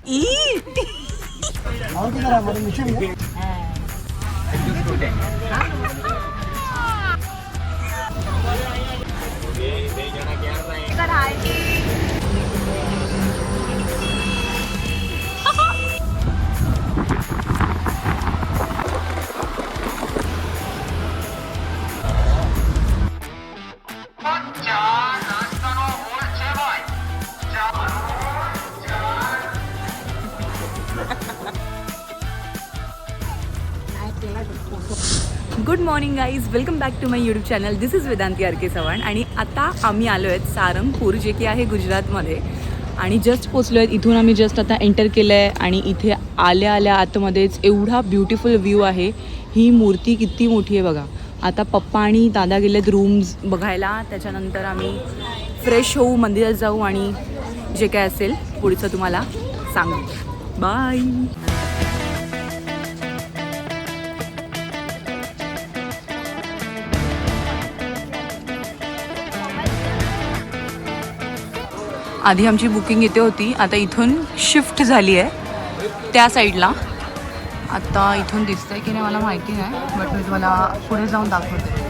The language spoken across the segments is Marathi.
E good morning guys, welcome back to my YouTube channel. This is Vedanti R K. Chavan आणि आता आम्ही आलो आहेत सारंगपूर, जे की आहे गुजरातमध्ये. आणि जस्ट पोचलो आहेत. इथून आम्ही जस्ट आता एंटर केलं आहे आणि इथे आल्या आल्या आतमध्येच एवढा ब्युटिफुल व्ह्यू आहे. ही मूर्ती किती मोठी आहे बघा. आता पप्पा आणि दादा गेलेत रूम्स बघायला. त्याच्यानंतर आम्ही फ्रेश होऊ, मंदिरात जाऊ आणि जे काय असेल पुढचं तुम्हाला सांगू. बाय. आधी आमची बुकिंग इथे होती, आता इथून शिफ्ट झाली आहे त्या साईडला. आता इथून दिसतंय की नाही मला माहिती नाही, बट मी तुम्हाला पुढे जाऊन दाखवते.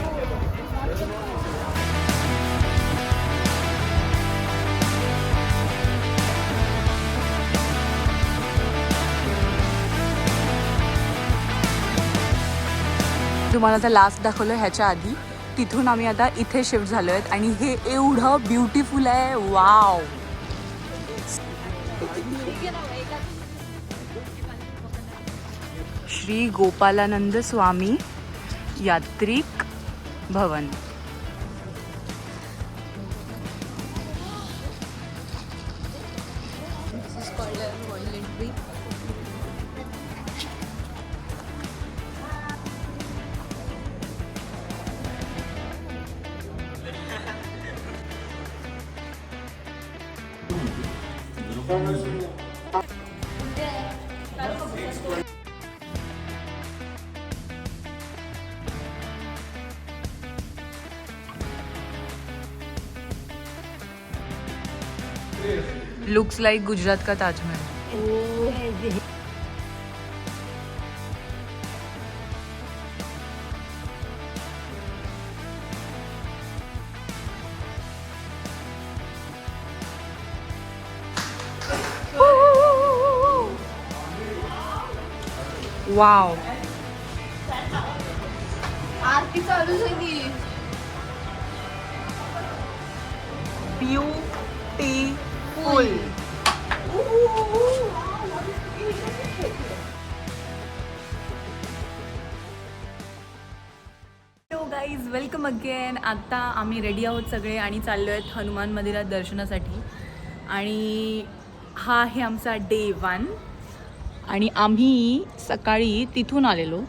तुम्हाला आता लास्ट दाखवलं ह्याच्या आधी. तिथून आम्ही आता इथे शिफ्ट झालो आहेत आणि हे एवढं ब्युटिफुल आहे. वाव. श्री गोपालानंद स्वामी यात्रिक भवन. लुक्स लाइक गुजरात का ताजमहल. वाव. आरती चालू झाली. Beautiful. Hello guys, welcome again. आता आम्ही रेडी आहोत सगळे आणि चाललो आहेत हनुमान मंदिरात दर्शनासाठी. आणि हा आहे आमचा डे 1. आणि आम्ही सकाळी इथून आलेलो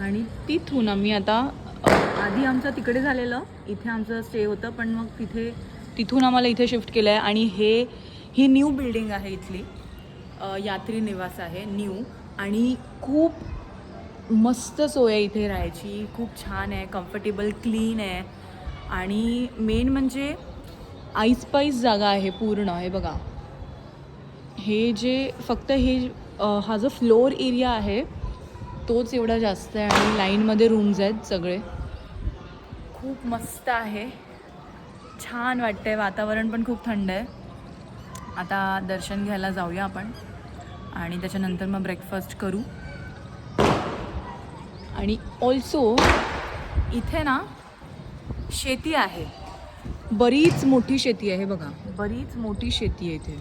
आणि तिथून आम्ही आता आधी आमचं तिकडे झालेलं, इथे आमचं स्टे होतं, पण मग तिथून आम्हाला इथे शिफ्ट केलं आहे. आणि ही न्यू बिल्डिंग आहे इथली, यात्री निवास आहे न्यू. आणि खूप मस्त सोय आहे इथे राहायची. खूप छान आहे, कम्फर्टेबल, क्लीन आहे. आणि मेन म्हणजे आईस्पाईस जागा आहे पूर्ण. हे बघा, हे जे फक्त हा जो फ्लोअर एरिया आहे तोच एवढा जास्त आहे. आणि लाईनमध्ये रूम्स आहेत सगळे. खूप मस्त आहे, छान वाटतं आहे. वातावरण पण खूप थंड आहे. आता दर्शन घ्यायला जाऊया आपण आणि त्याच्यानंतर मग ब्रेकफास्ट करू. आणि ऑल्सो इथे ना शेती आहे, बरीच मोठी शेती आहे. बघा, बरीच मोठी शेती आहे इथे.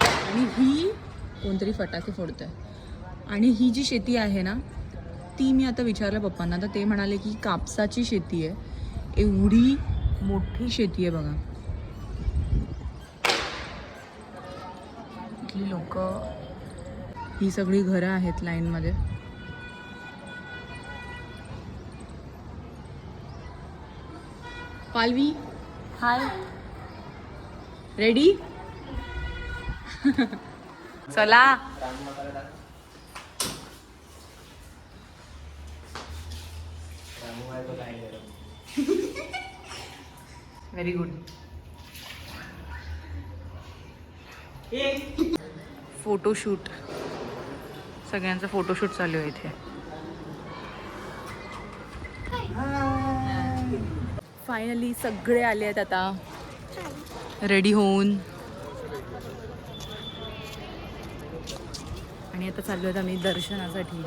आणि ही कोणतरी फटाके फोडतं आहे. आणि ही जी शेती आहे ना, ती मी आता विचारलं पप्पांना, तर ते म्हणाले की कापसाची शेती आहे. एवढी मोठी शेती आहे बघा. इथली लोक, ही सगळी घरं आहेत लाईनमध्ये. पालवी, हाय. रेडी? चला. Very good. फोटोशूट, सगळ्यांचा फोटोशूट चालू आहे इथे. फायनली सगळे आले आहेत आता रेडी होऊन आणि आता चाललो आहेत आम्ही दर्शनासाठी.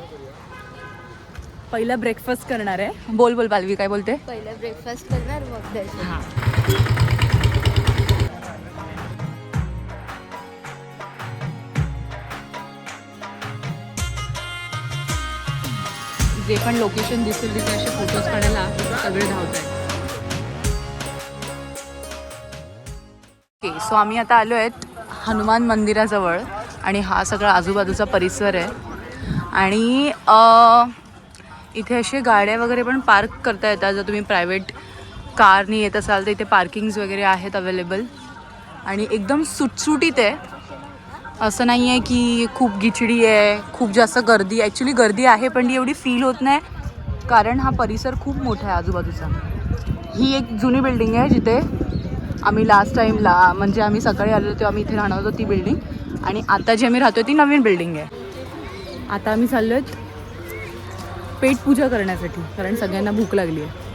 पहिला ब्रेकफास्ट करणार आहे. बोल बोल पालवी, काय बोलते? पहिलं ब्रेकफास्ट करणार मग दर्शन. हां, जे पण लोकेशन दिसेल तिथे असे फोटोज काढायला सगळे धावत आहेत. ओके, सो आम्ही आता आलो आहेत हनुमान मंदिराजवळ आणि हा सगळा आजूबाजूचा परिसर आहे. आणि इथे असे गाड्या वगैरे पण पार्क करता येतात. जर तुम्ही प्रायव्हेट कारनी येत असाल तर इथे पार्किंग्स वगैरे आहेत अवेलेबल. आणि एकदम सुटसुटीत आहे, असं नाही आहे की खूप गिचडी आहे, खूप जास्त गर्दी. ॲक्च्युली गर्दी आहे पण ती एवढी फील होत नाही कारण हा परिसर खूप मोठा आहे आजूबाजूचा. ही एक जुनी बिल्डिंग आहे जिथे आम्ही लास्ट टाईमला म्हणजे आम्ही सकाळी आलो तेव्हा आम्ही इथे राहणार होतो ती बिल्डिंग. आणि आता जी आम्ही राहतो ती नवीन बिल्डिंग आहे. आता आम्ही चाललो आहेत पेटपूजा करण्यासाठी कारण सगळ्यांना भूक लागली आहे.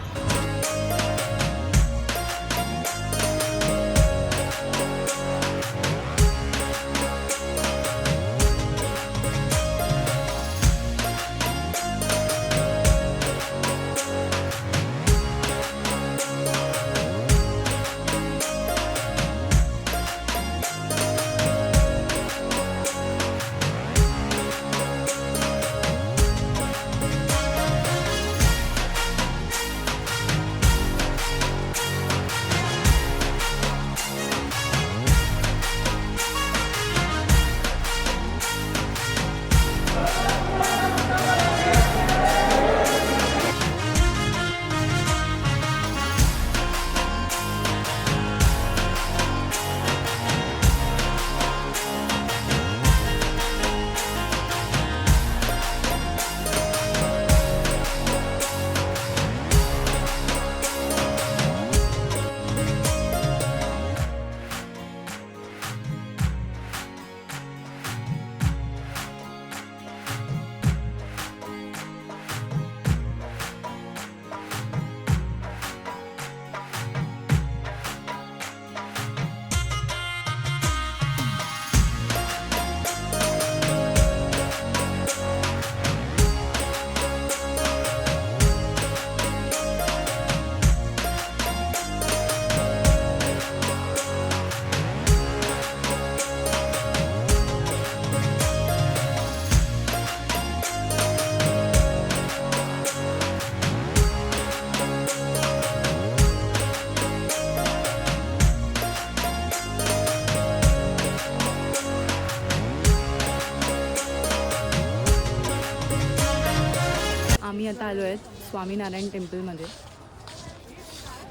आम्ही आता आलो आहेत स्वामीनारायण टेम्पलमध्ये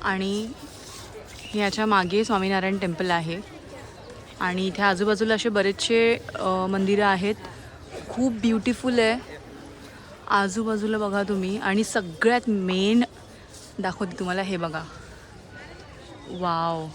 आणि ह्याच्या मागे स्वामीनारायण टेम्पल आहे. आणि इथे आजूबाजूला असे बरेचसे मंदिरं आहेत. खूप ब्युटिफुल आहे आजूबाजूला बघा तुम्ही. आणि सगळ्यात मेन दाखवते तुम्हाला, हे बघा, वाव.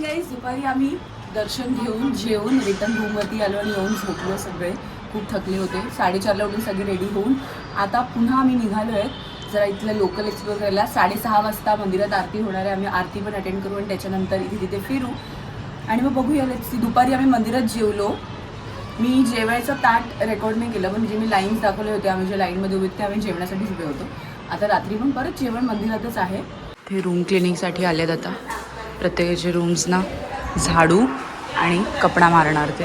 गाईज, दुपारी आम्ही दर्शन घेऊन जेवून रिटर्न रूमवरती आलो आणि येऊन झोपलो. सगळे खूप थकले होते. 4:30ला उठून सगळे रेडी होऊन आता पुन्हा आम्ही निघालो आहेत जरा इथलं लोकल एक्सप्लोर करायला. 6:30 वाजता मंदिरात आरती होणार आहे. आम्ही आरती पण अटेंड करू आणि त्याच्यानंतर इथे तिथे फिरू आणि मग बघूया. दुपारी आम्ही मंदिरात जेवलो. मी जेवायचं ताट रेकॉर्ड नाही केलं, म्हणजे मी लाईन्स दाखवले होते. आम्ही ज्या लाईनमध्ये उभे होते आम्ही जेवणासाठीच उभे होतो. आता रात्री पण परत जेवण मंदिरातच आहे. ते रूम क्लिनिंगसाठी आलेत आता. प्रत्येकाचे रूम्सना झाडू आणि कपडा मारणार ते.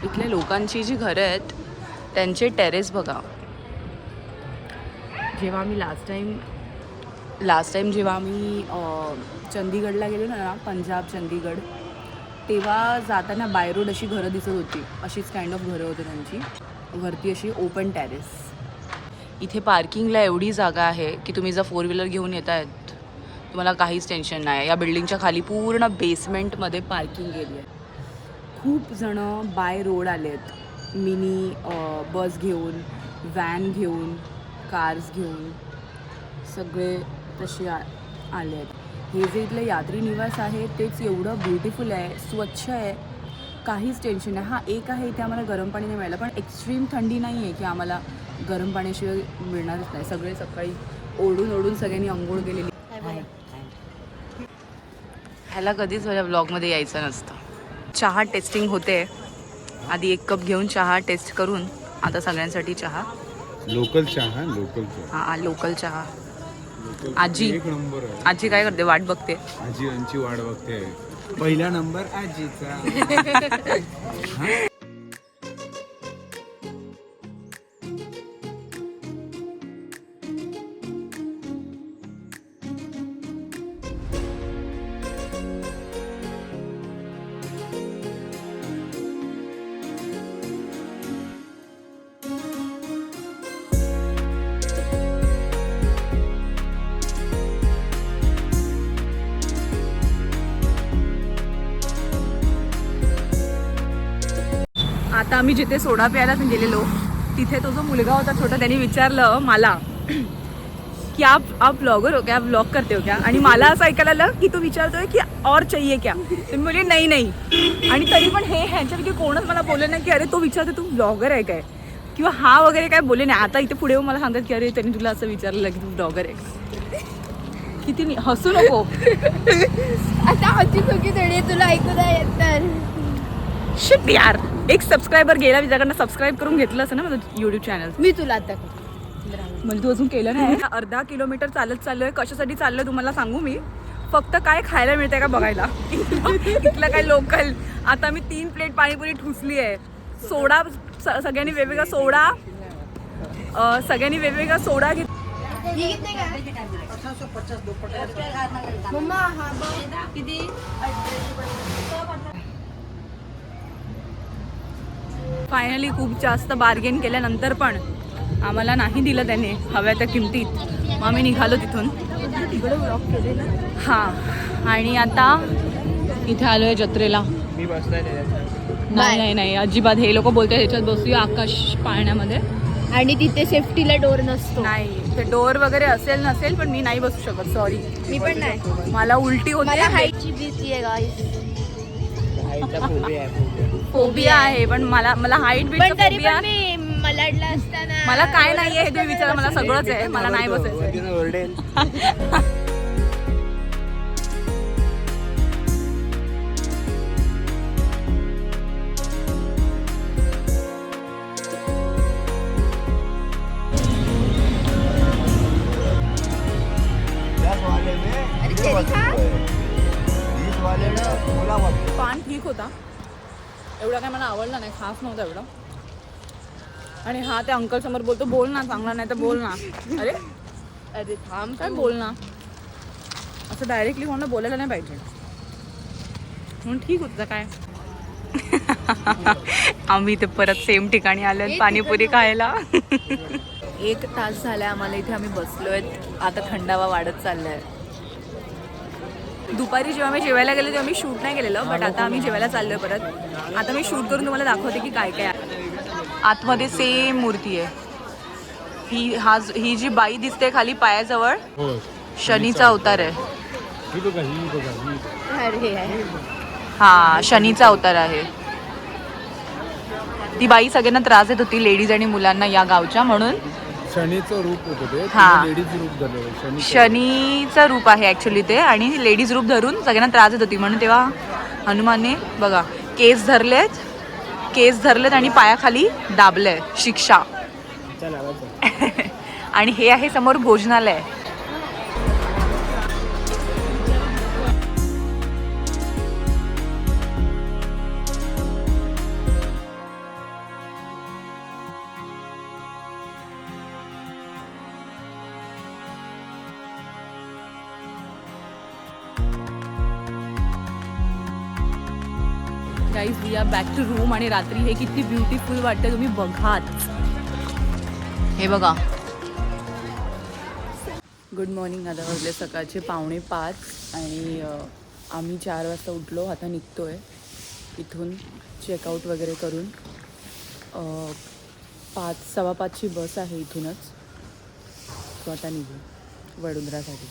इथल्या लोकांची जी घरं आहेत त्यांचे टेरेस बघा. जेव्हा आम्ही लास्ट टाइम जेव्हा आम्ही चंदीगडला गेलो ना, पंजाब चंदीगड, तेव्हा जाताना बाय रोड अशी घरं दिसत होती. अशीच काइंड ऑफ घरं होती त्यांची. वरती अशी ओपन टेरेस. इथे पार्किंगला एवढी जागा आहे की तुम्ही जर 4 व्हीलर घेऊन येत आहेत तुम्हाला काहीच टेन्शन नाही. या बिल्डिंगच्या खाली पूर्ण बेसमेंटमध्ये पार्किंग एरिया आहे. खूप जणं बाय रोड आले आहेत. मिनी बस घेऊन, व्हॅन घेऊन, कार्स घेऊन सगळे तसे आले आहेत. हे जे इथलं यात्री निवास आहे तेच एवढं ब्युटिफुल आहे, स्वच्छ आहे, काहीच टेन्शन नाही. हा एक आहे इथे आम्हाला गरम पाणी नाही मिळालं, पण एक्स्ट्रीम थंडी नाही आहे की आम्हाला गरम पाण्याशिवाय मिळणारच नाही. सगळे सकाळी ओढून सगळ्यांनी अंघोळ केलेली. ह्याला कधीच माझ्या ब्लॉगमध्ये यायचं नसतं. चहा टेस्टिंग होते. आधी 1 कप घेऊन चहा टेस्ट करून आता सगळ्यांसाठी चहा. लोकल चहा. हां, लोकल चहा. आजी एक नंबर आहे. आजी काय करते? वाट बघते. आजी यांची वाट बघते. पहिला नंबर आजीचा. आता आम्ही जिथे सोडा प्यायला गेलेलो तिथे तो जो मुलगा होता छोटा, त्यांनी विचारलं मला की आप ब्लॉगर हो क्या, आप ब्लॉग करते हो क्या? आणि मला असं ऐकायला आलं की तो विचारतोय की और चाहिए क्या? तर मी बोलले नाही. आणि तरी पण ह्यांच्यापैकी कोणच मला बोललं नाही की अरे तो विचारतो तू ब्लॉगर आहे काय, किंवा हा वगैरे काय बोलले नाही. आता इथे पुढे येऊन मला सांगतात की अरे त्यांनी तुला असं विचारलं की तू ब्लॉगर आहे. किती हसू नको. आता आजी चुकी थोडी तुला ऐकू नाही येत तर. शिट यार, एक सबस्क्रायबर गेला विचाराकडनं. सबस्क्राईब करून घेतलं असं ना माझं यूट्यूब चॅनल. मी तुला आता म्हणजे तू अजून केलं नाही. अर्धा किलोमीटर चालत चाललोय. कशासाठी चाललोय तुम्हाला सांगू मी? फक्त काय खायला मिळतंय का बघायला. इथलं काय लोकल. आता मी 3 प्लेट पाणीपुरी ठुसली आहे. सोडा सगळ्यांनी वेगवेगळा सोडा घेत. फायनली खूप जास्त बार्गेन केल्यानंतर पण आम्हाला नाही दिलं त्याने हव्या त्या किमतीत. मग आम्ही निघालो तिथून. हां, आणि आता इथे आलोय जत्रेला. नाही अजिबात. हे लोक बोलतात ह्याच्यात बसूया आकाश पाळण्यामध्ये. आणि तिथे सेफ्टीला डोर नसतो. नाही, ते डोर वगैरे असेल नसेल पण मी नाही बसू शकत. सॉरी, मी पण नाही. मला उलटी होते. मला हाईटची भीती आहे गाईस. फोबिया आहे पण मला हाईट पण तरी पण मी मलाडला असताना मला काय नाहीये हे तुम्ही विचारा. मला सगळंच आहे. मला नाही बसायचं. पान ठीक होता, एवढा काय मला आवडला नाही, खास नव्हता एवढा. आणि हा त्या अंकल समोर बोलतो बोल ना, चांगला नाही तर बोल ना. अरे अरे थांब, काय बोल ना. असं डायरेक्टली कोणाला बोलायला नाही पाहिजे. म्हणून ठीक होतं काय. आम्ही इथे परत सेम ठिकाणी आलो पाणीपुरी खायला. 1 तास झालाय आम्हाला इथे. आम्ही बसलोय. आता थंडावा वाढत चाललाय. दुपारी जेव्हा मी जेवायला गेलो तेव्हा मी शूट नाही केलेलं, बट आता आम्ही जेवायला चाललोय परत. आता मी शूट करून तुम्हाला दाखवते की काय काय आहे. आतमध्ये सेम मूर्ती आहे. ही जी बाई दिसते खाली पायाजवळ, शनीचा अवतार आहे. हा, शनीचा अवतार आहे. ती बाई सगळ्यांना त्रास देत होती, लेडीज आणि मुलांना या गावच्या, म्हणून शनीचं रूप होतं ते. हा, लेडीज रूप झालं. शनीचं रूप आहे ऍक्च्युली ते. आणि लेडीज रूप धरून सगळ्यांना त्रास देत होती, म्हणून तेव्हा हनुमानने बघा केस धरलेत आणि पायाखाली दाबलंय शिक्षा. आणि हे आहे समोर भोजनालय. Guys we are back to room आणि रात्री हे किती ब्युटिफुल वाटतं तुम्ही बघाच. हे बघा. Good morning. आता वाजले सकाळचे 4:45 आणि आम्ही 4 वाजता उठलो. आता निघतोय इथून चेकआउट वगैरे करून. 5:15ची बस आहे इथूनच. तो आता निघू वडोदरासाठी.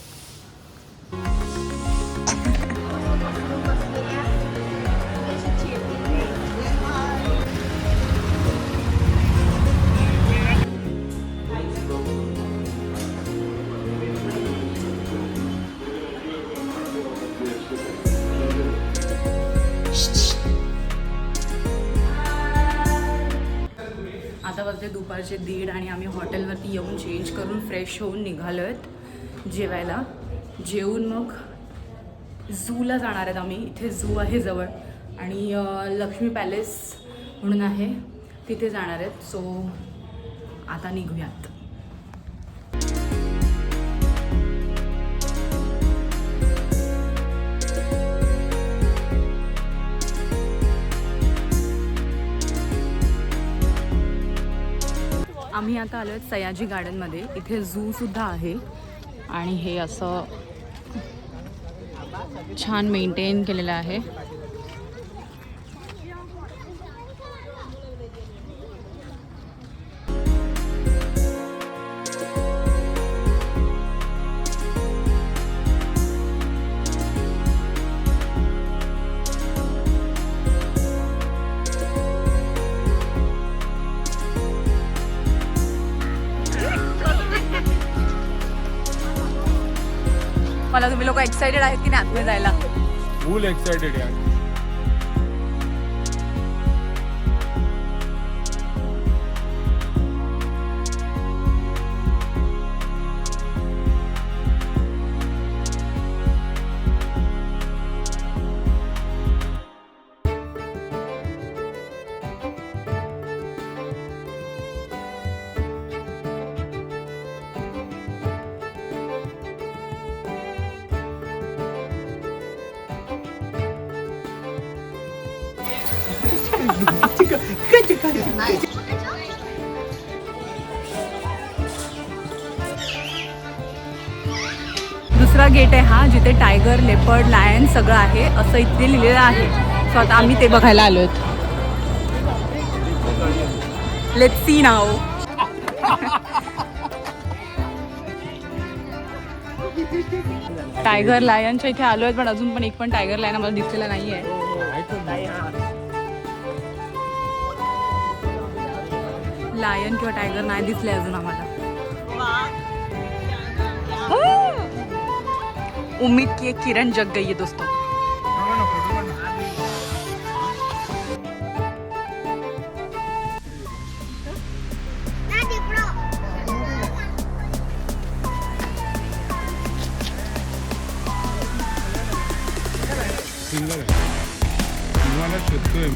आता वाजते दुपारचे 1:30 आणि आम्ही हॉटेलवरती येऊन चेंज करून फ्रेश होऊन निघालो आहेत जेवायला. जेवून मग झूला जाणार आहेत आम्ही. इथे झू आहे जवळ आणि लक्ष्मी पॅलेस म्हणून आहे तिथे जाणार आहेत. सो आता निघूयात. आम्ही आता आलो आहेत सयाजी गार्डनमध्ये. इथे झूसुद्धा आहे आणि हे असं छान मेंटेन केलेलं आहे. मला तुम्ही लोक एक्साइटेड आहेत की नाही आतमध्ये जायला? फुल एक्साइटेड यार. दुसरा गेट आहे हा, जिथे टायगर, लेपर्ड, लायन सगळं आहे असं इथे लिहिलेलं आहे. सो आता आम्ही ते बघायला आलो आहेत. Let's see now. टायगर लायनच्या इथे आलो आहेत पण अजून पण एक पण टायगर लायन आम्हाला दिसलेला नाही आहे. लायन किंवा टायगर नाही दिसले अजून आम्हाला. उम्मीद की एक किरण जग गई है दोस्तों. तुम्हाला शोधतोय.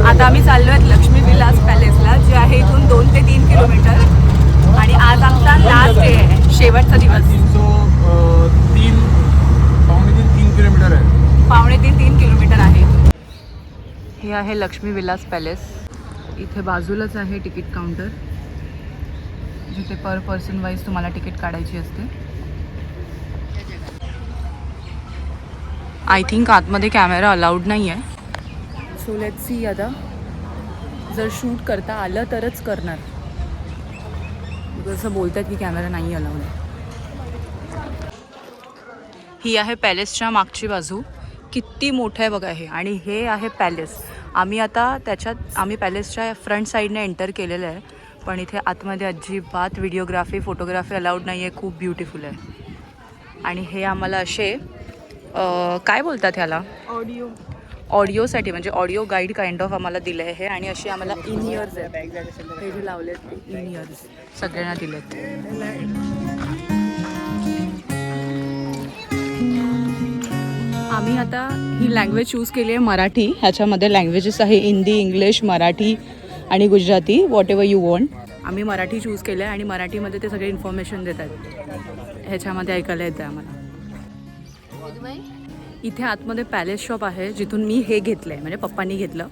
आता आम्ही चाललो आहेत लक्ष्मी विलास पॅलेसला, जे आहे इथून 2 ते 3 किलोमीटर. आणि आज आमचा लास्ट डे आहे, शेवटचा दिवस. 3 किलोमीटर आहे. 2.5-3 किलोमीटर आहे इथून. हे आहे लक्ष्मी विलास पॅलेस. इथे बाजूलाच आहे तिकीट काउंटर, जिथे पर पर्सन वाईज तुम्हाला तिकीट काढायची असते. आय थिंक आतमध्ये कॅमेरा अलाउड नाही आहे. So let's see. आता जर शूट करता आलं तरच करणार. असं बोलतात की कॅमेरा नाही अलाउड आहे. ही आहे पॅलेसच्या मागची बाजू. किती मोठं आहे बघा हे. आणि हे आहे पॅलेस. आम्ही पॅलेसच्या फ्रंट साईडने एंटर केलेलं आहे. पण इथे आतमध्ये अजिबात व्हिडिओग्राफी फोटोग्राफी अलाउड नाही आहे. खूप ब्युटिफुल आहे. आणि हे आम्हाला असे काय बोलतात ह्याला, ऑडिओसाठी म्हणजे ऑडिओ गाईड काइंड ऑफ आम्हाला दिलं आहे हे. आणि असे आम्हाला इन इयर्स आहेत हे जे लावलेत इन इयर्स सगळ्यांना दिलेत. आम्ही आता ही लँग्वेज चूज केली आहे मराठी. ह्याच्यामध्ये लँग्वेजेस आहे हिंदी, इंग्लिश, मराठी आणि Gujarati, what ever you want. आम्ही मराठी चूज केलं आहे आणि मराठीमध्ये ते सगळे इन्फॉर्मेशन देतात. ह्याच्यामध्ये ऐकायला येतं आम्हाला. इथे आतमध्ये पॅलेस शॉप आहे जिथून मी हे घेतलं आहे, म्हणजे पप्पांनी घेतलं.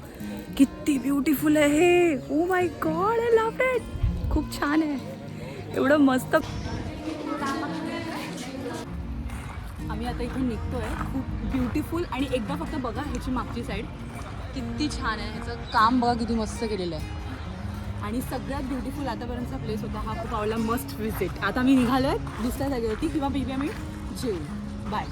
किती ब्युटिफुल आहे हे. Oh my God, I love it. खूप छान आहे, एवढं मस्त. आम्ही आता इथे निघतोय. खूप ब्युटिफुल. आणि एकदा फक्त बघा ह्याची मागची साईड किती छान आहे. ह्याचं काम बघा किती मस्त केलेलं आहे. आणि सगळ्यात ब्युटिफुल आतापर्यंतचा प्लेस होता हा. खूप आवडला, मस्ट विजिट. आता मी निघालो आहे दुसऱ्या जागेवरती किंवा बेबी आम्ही जेऊ. बाय.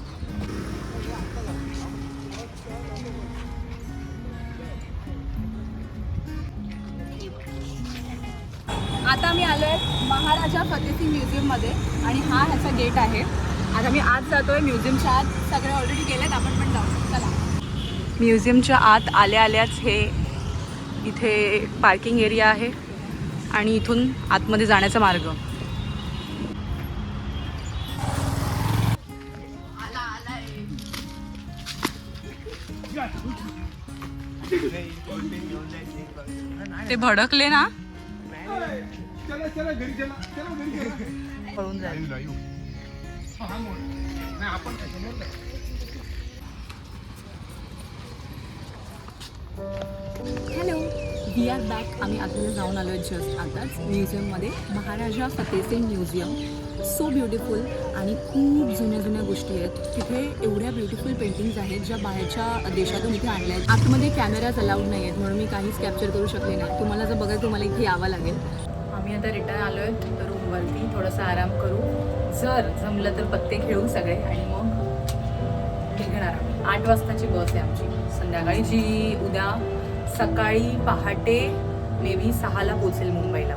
आता मी आलो आहे महाराजा फतेसिंग म्युझियममध्ये आणि हा ह्याचा गेट आहे. आता मी आत जातोय म्युझियमच्या आत. सगळे ऑलरेडी गेलेत, आपण पण जाऊ. चला. म्युझियमच्या आत आल्याच हे इथे पार्किंग एरिया आहे आणि इथून आतमध्ये जाण्याचा मार्ग. ते भडकले ना, पळून जाईल. Hello, we are back. आम्ही आतमध्ये जाऊन आलो आहे जस्ट आताच म्युझियममध्ये. Maharaja Fatehsingh museum. So beautiful. आणि खूप जुन्या गोष्टी आहेत तिथे. एवढ्या ब्युटिफुल पेंटिंग्स आहेत ज्या बाहेरच्या देशातून इथे आणल्या आहेत. आतमध्ये कॅमेराज अलाउड नाही आहेत म्हणून मी काहीच कॅप्चर करू शकले नाही. तुम्हाला जर बघायला तुम्हाला इथे यावं लागेल. आम्ही आता रिटर्न आलो आहेत रूमवरती. थोडासा आराम करू, जर जमलं तर पत्ते खेळू सगळे आणि मग निघणार. 8 वाजताची बस आहे आमची संध्याकाळी, जी उद्या सकाळी पहाटे मे बी 6ला पोचेल मुंबईला.